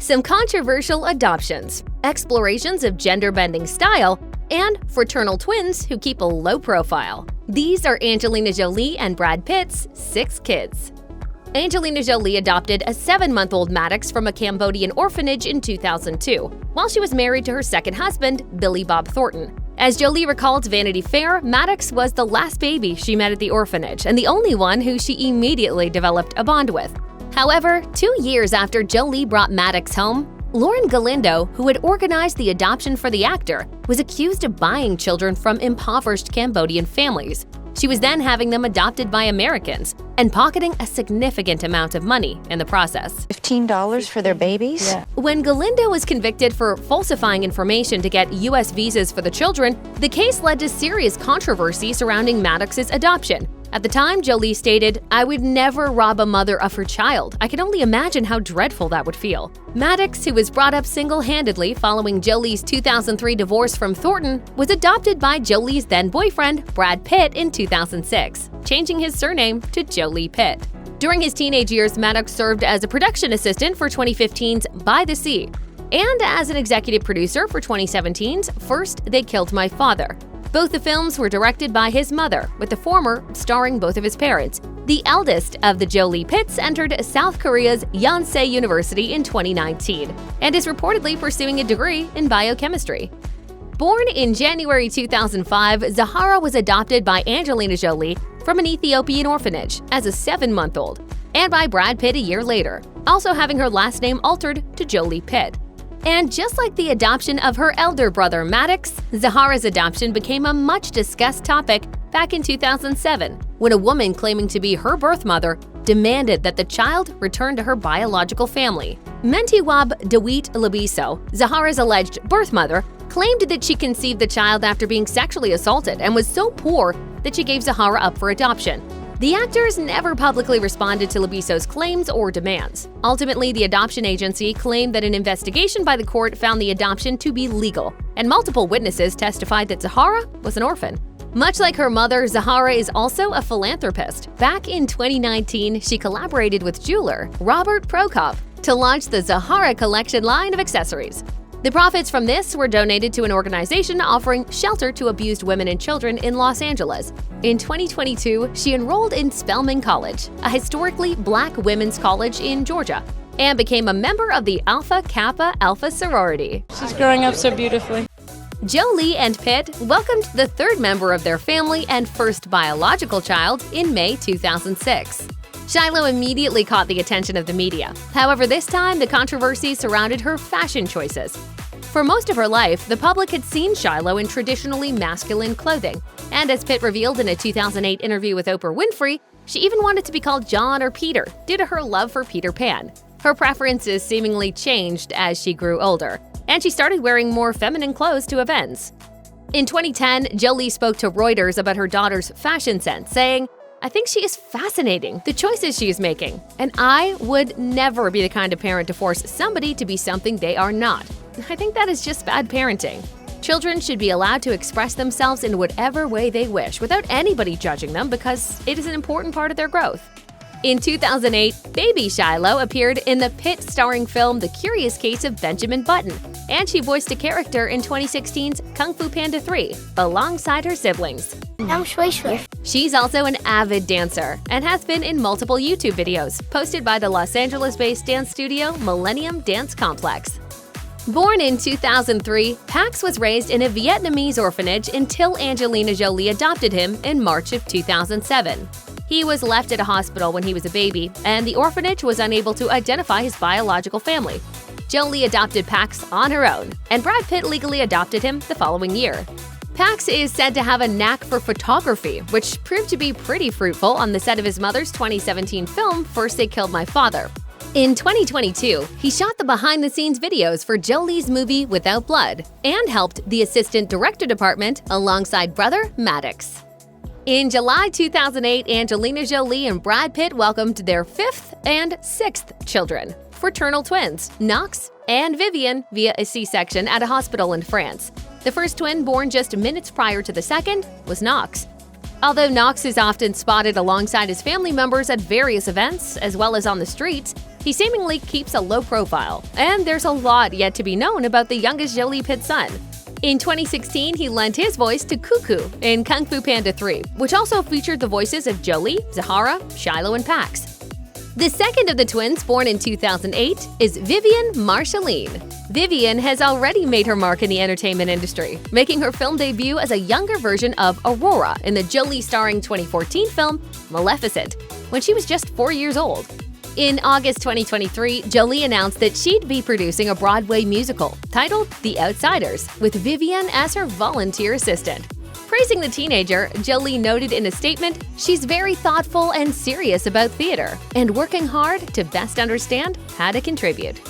some controversial adoptions, explorations of gender-bending style, and fraternal twins who keep a low profile. These are Angelina Jolie and Brad Pitt's 6 kids. Angelina Jolie adopted a 7-month-old Maddox from a Cambodian orphanage in 2002, while she was married to her second husband, Billy Bob Thornton. As Jolie recalled to Vanity Fair, Maddox was the last baby she met at the orphanage and the only one who she immediately developed a bond with. However, 2 years after Jolie brought Maddox home, Lauren Galindo, who had organized the adoption for the actor, was accused of buying children from impoverished Cambodian families. She was then having them adopted by Americans and pocketing a significant amount of money in the process. $15 for their babies? Yeah. When Galindo was convicted for falsifying information to get U.S. visas for the children, the case led to serious controversy surrounding Maddox's adoption. At the time, Jolie stated, "I would never rob a mother of her child. I can only imagine how dreadful that would feel." Maddox, who was brought up single-handedly following Jolie's 2003 divorce from Thornton, was adopted by Jolie's then-boyfriend, Brad Pitt, in 2006, changing his surname to Jolie Pitt. During his teenage years, Maddox served as a production assistant for 2015's By the Sea and as an executive producer for 2017's First They Killed My Father. Both the films were directed by his mother, with the former starring both of his parents. The eldest of the Jolie Pitts entered South Korea's Yonsei University in 2019 and is reportedly pursuing a degree in biochemistry. Born in January 2005, Zahara was adopted by Angelina Jolie from an Ethiopian orphanage as a 7-month-old and by Brad Pitt a year later, also having her last name altered to Jolie Pitt. And just like the adoption of her elder brother Maddox, Zahara's adoption became a much-discussed topic back in 2007, when a woman claiming to be her birth mother demanded that the child return to her biological family. Mentiwab Dawit Labiso, Zahara's alleged birth mother, claimed that she conceived the child after being sexually assaulted and was so poor that she gave Zahara up for adoption. The actors never publicly responded to Labiso's claims or demands. Ultimately, the adoption agency claimed that an investigation by the court found the adoption to be legal, and multiple witnesses testified that Zahara was an orphan. Much like her mother, Zahara is also a philanthropist. Back in 2019, she collaborated with jeweler Robert Prokop to launch the Zahara Collection line of accessories. The profits from this were donated to an organization offering shelter to abused women and children in Los Angeles. In 2022, she enrolled in Spelman College, a historically black women's college in Georgia, and became a member of the Alpha Kappa Alpha sorority. She's growing up so beautifully. Jolie and Pitt welcomed the 3rd member of their family and first biological child in May 2006. Shiloh immediately caught the attention of the media. However, this time the controversy surrounded her fashion choices. For most of her life, the public had seen Shiloh in traditionally masculine clothing, and as Pitt revealed in a 2008 interview with Oprah Winfrey, she even wanted to be called John or Peter due to her love for Peter Pan. Her preferences seemingly changed as she grew older, and she started wearing more feminine clothes to events. In 2010, Jolie spoke to Reuters about her daughter's fashion sense, saying, "I think she is fascinating, the choices she is making, and I would never be the kind of parent to force somebody to be something they are not. I think that is just bad parenting. Children should be allowed to express themselves in whatever way they wish without anybody judging them because it is an important part of their growth." In 2008, baby Shiloh appeared in the Pitt-starring film The Curious Case of Benjamin Button, and she voiced a character in 2016's Kung Fu Panda 3 alongside her siblings. She's also an avid dancer and has been in multiple YouTube videos posted by the Los Angeles-based dance studio Millennium Dance Complex. Born in 2003, Pax was raised in a Vietnamese orphanage until Angelina Jolie adopted him in March of 2007. He was left at a hospital when he was a baby, and the orphanage was unable to identify his biological family. Jolie adopted Pax on her own, and Brad Pitt legally adopted him the following year. Pax is said to have a knack for photography, which proved to be pretty fruitful on the set of his mother's 2017 film First They Killed My Father. In 2022, he shot the behind-the-scenes videos for Jolie's movie Without Blood and helped the assistant director department alongside brother Maddox. In July 2008, Angelina Jolie and Brad Pitt welcomed their 5th and 6th children, fraternal twins, Knox and Vivienne, via a C-section at a hospital in France. The first twin, born just minutes prior to the second, was Knox. Although Knox is often spotted alongside his family members at various events, as well as on the streets, He seemingly keeps a low profile, and there's a lot yet to be known about the youngest Jolie Pitt son. In 2016, he lent his voice to Cuckoo in Kung Fu Panda 3, which also featured the voices of Jolie, Zahara, Shiloh, and Pax. The second of the twins, born in 2008, is Vivienne Marceline. Vivienne has already made her mark in the entertainment industry, making her film debut as a younger version of Aurora in the Jolie-starring 2014 film Maleficent, when she was just 4 years old. In August 2023, Jolie announced that she'd be producing a Broadway musical titled The Outsiders, with Vivienne as her volunteer assistant. Praising the teenager, Jolie noted in a statement, "She's very thoughtful and serious about theater, and working hard to best understand how to contribute."